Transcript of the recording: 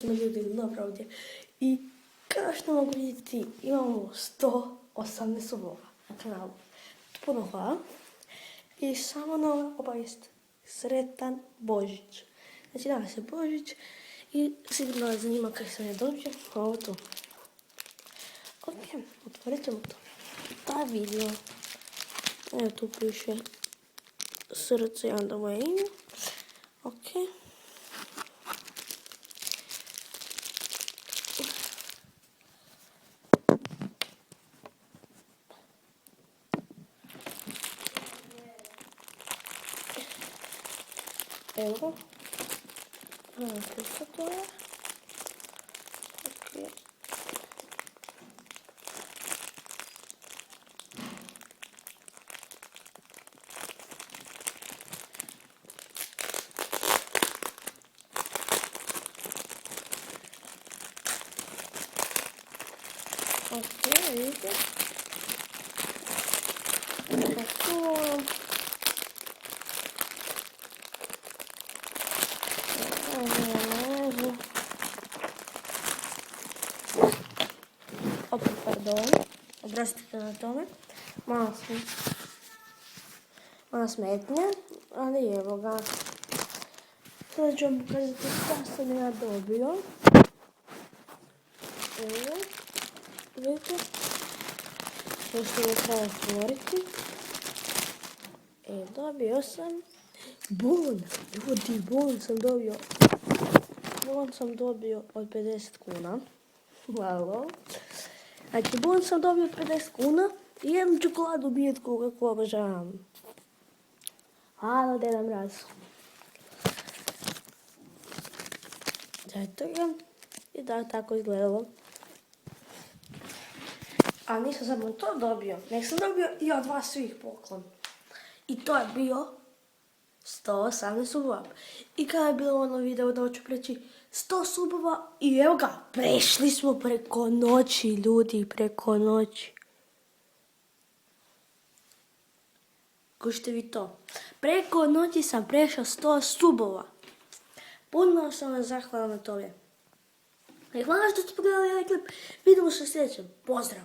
smo ljudi dobro ovdje. I kao što mogu vidjeti, imamo 118 subova na kanalu. Puno hvala. I samo nova obavijest. Sretan Božić. Znači danas je Božić i sigurno vas zanima kako sam je dobio. Ovo tu. Ok, otvorit ćemo to. Ta video. Evo tu piše srce i onda moje ime. Ok. Evo. Što to je? Ok. Ok, vidite. Opet, pardon. Oprostite na tome. Mala smetnja, ali evo ga. Sada ću vam pokazati šta sam ja dobio. Evo. Vidite. Što ću sada otvoriti. Dobio sam bon. Ljudi, bon sam dobio. Bon sam dobio od 50 kuna. Hvala. Znači, bon sam dobio od 50 kuna i jednu čokoladu bijetku kako obožavam. Hvala, Deda Mraz. Eto ga. I da, tako izgledalo. A nisam samo to dobio, nek sam dobio i od vas svih poklon. I to je bio 118 subova. I kada je bilo ono video da hoću preći 100 subova i evo ga, prešli smo preko noći, ljudi, preko noći. Kužite vi to? Preko noći sam prešao 100 subova. Puno sam vam zahvalan na tome. I hvala što ste pogledali ovaj klip. Vidimo se u sljedećem. Pozdrav!